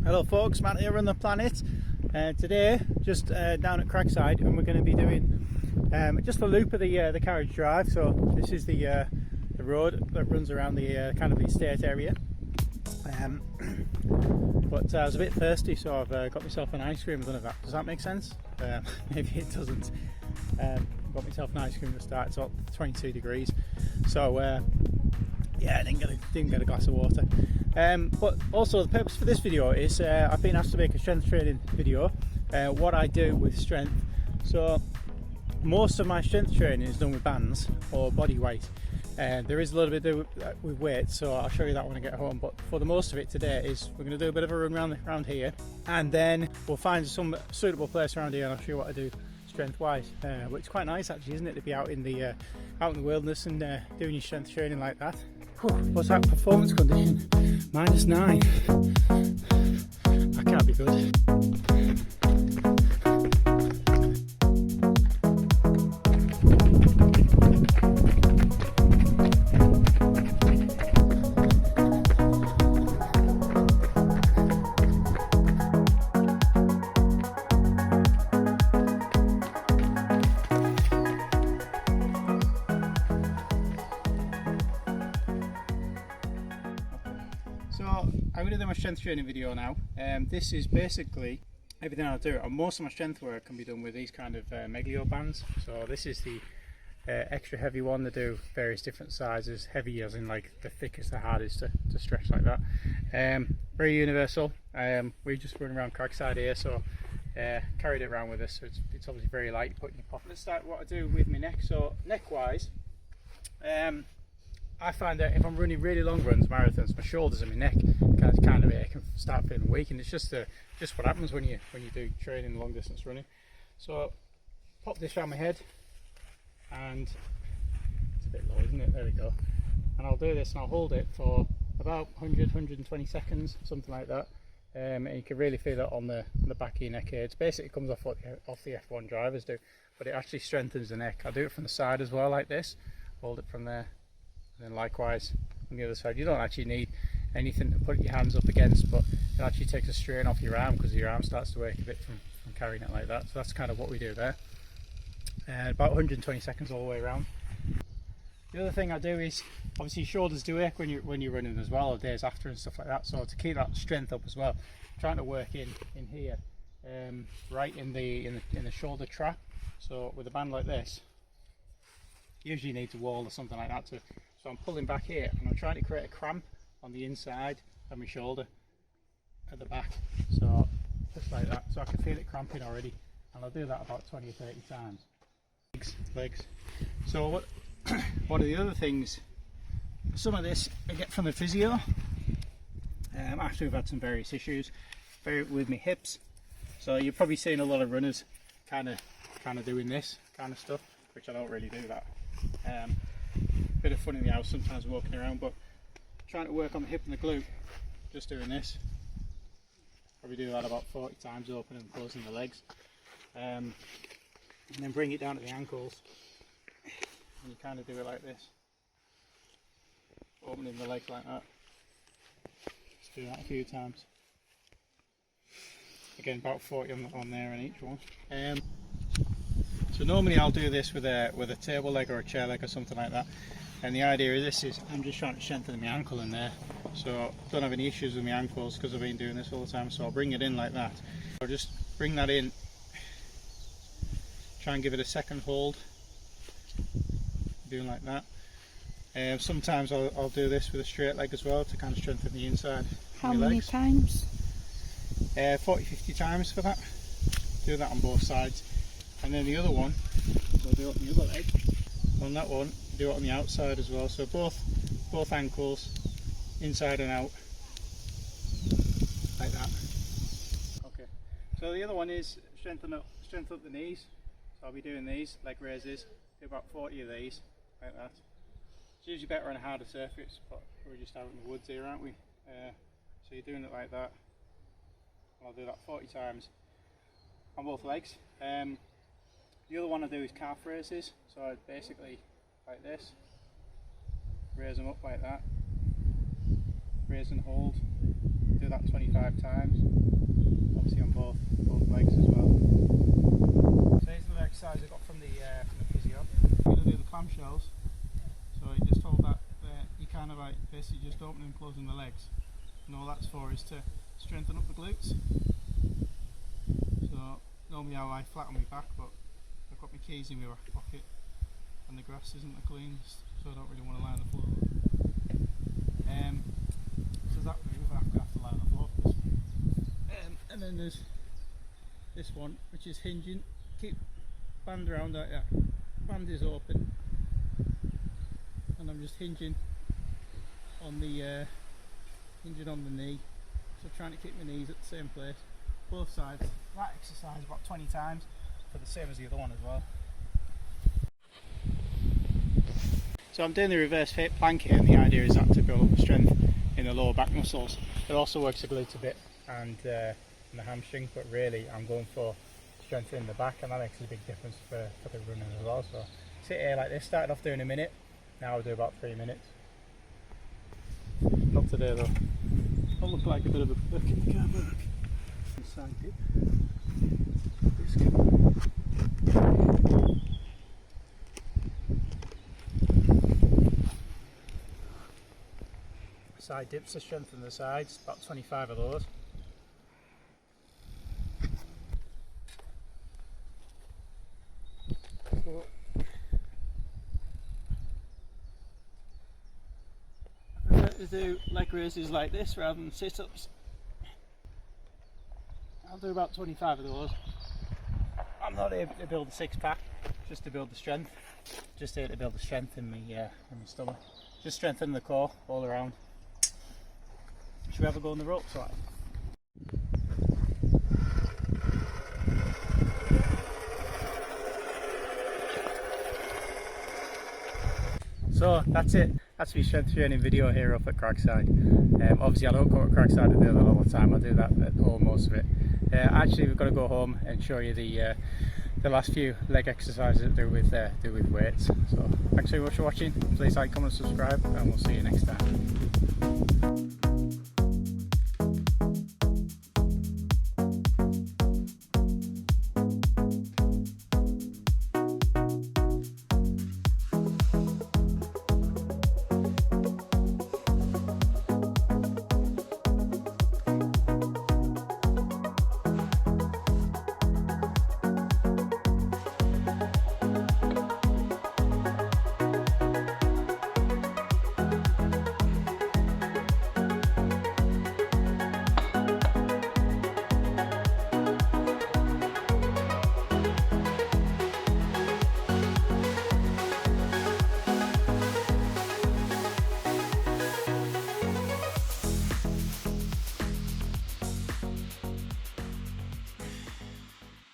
Hello folks, Matt here on the planet. Today, just down at Cragside, and we're going to be doing just a loop of the carriage drive. So this is the road that runs around the kind of the estate area. But I was a bit thirsty, so I've got myself an ice cream. I don't know if that, does that make sense? Maybe it doesn't. Got myself an ice cream to start. It's up 22 degrees, so yeah, I didn't get a glass of water. But also the purpose for this video is I've been asked to make a strength training video, what I do with strength. So most of my strength training is done with bands or body weight. There is a little bit to do with weight, so I'll show you that when I get home, but for the most of it today is we're going to do a bit of a run around here, and then we'll find some suitable place around here and I'll show you what I do strength wise, which is quite nice actually, isn't it, to be out in the wilderness and doing your strength training like that. What's that performance condition? -9. That can't be good. So I'm going to do my strength training video now. This is basically everything I'll do. Most of my strength work can be done with these kind of Meglio bands. So this is the extra heavy one. They do various different sizes. Heavy as in like the thickest, the hardest to stretch like that. Very universal. We just run around Cragside here, so carried it around with us. So it's obviously very light. Put in your pocket. Let's start what I do with my neck. So neck wise. I find that if I'm running really long runs, marathons, my shoulders and my neck kind of ache and start feeling weak, and it's just what happens when you do training long distance running. So pop this around my head, and it's a bit low, isn't it? There we go. And I'll do this and I'll hold it for about 120 seconds, something like that. And you can really feel it on the back of your neck here. It basically comes off what the F1 drivers do, but it actually strengthens the neck. I'll do it from the side as well, like this. Hold it from there. And then likewise on the other side. You don't actually need anything to put your hands up against, but it actually takes a strain off your arm because your arm starts to ache a bit from carrying it like that. So that's kind of what we do there. About 120 seconds all the way around. The other thing I do is, obviously shoulders do ache when you're running as well, or days after and stuff like that. So to keep that strength up as well, I'm trying to work in here, right in the shoulder trap. So with a band like this, usually needs a wall or something like that. So I'm pulling back here and I'm trying to create a cramp on the inside of my shoulder at the back. So just like that. So I can feel it cramping already. And I'll do that about 20 or 30 times. Legs. So one of the other things, some of this I get from the physio. After we've had some various issues with my hips. So you're probably seeing a lot of runners kind of doing this kind of stuff, which I don't really do that. Bit of fun in the house sometimes walking around, but trying to work on the hip and the glute, just doing this. Probably do that about 40 times, opening and closing the legs, and then bring it down to the ankles, and you kind of do it like this, opening the legs like that. Just do that a few times. Again, about 40 on there on each one. So normally I'll do this with a table leg or a chair leg or something like that, and the idea of this is I'm just trying to strengthen my ankle in there, so don't have any issues with my ankles because I've been doing this all the time. So I'll bring it in like that. I'll just bring that in, try and give it a second hold, doing like that. Sometimes I'll do this with a straight leg as well to kind of strengthen the inside. How many times? 40-50 times for that. Do that on both sides. And then the other one, we'll do it on the other leg. On that one, do it on the outside as well. So both ankles, inside and out, like that. Okay. So the other one is strengthen up the knees. So I'll be doing these leg raises. Do about 40 of these, like that. It's usually better on a harder surface, but we're just out in the woods here, aren't we? So you're doing it like that. I'll do that 40 times on both legs. The other one I do is calf raises, so I basically like this, raise them up like that, raise and hold, do that 25 times, obviously on both legs as well. So here's another exercise I got from the physio. I'm going to do the clamshells. So he just told that you kind of like basically just opening and closing the legs, and all that's for is to strengthen up the glutes. So normally how I flatten my back, but I've got my keys in my back pocket and the grass isn't the cleanest, so I don't really want to lie on the floor. So that move I have to lie on the floor first. And then there's this one which is hinging. Keep band around like that. Band is open, and I'm just hinging on the knee. So trying to keep my knees at the same place, both sides. That exercise about 20 times, for the same as the other one as well. So I'm doing the reverse plank here, and the idea is that to build up strength in the lower back muscles. It also works the glutes a bit and the hamstring, but really I'm going for strength in the back, and that makes a big difference for the running as well. So sit here like this, started off doing a minute, now I'll do about 3 minutes. Not today though. I look like a bit of a buck in the camera. Side dip. Side dips to strengthen the sides, about 25 of those. So, I prefer to do leg raises like this rather than sit-ups. I'll do about 25 of those. I'm not able to build a six-pack, just to build the strength. Just here to build the strength in my stomach. Just strengthen the core all around. Should we have a go on the rope side? So that's it. That's my strength training video here up at Cragside. Obviously I don't go at Cragside and do that all the time. I do that at home most of it. Actually we've got to go home and show you the last few leg exercises that do with weights. So thanks very much for watching. Please like, comment, subscribe, and we'll see you next time.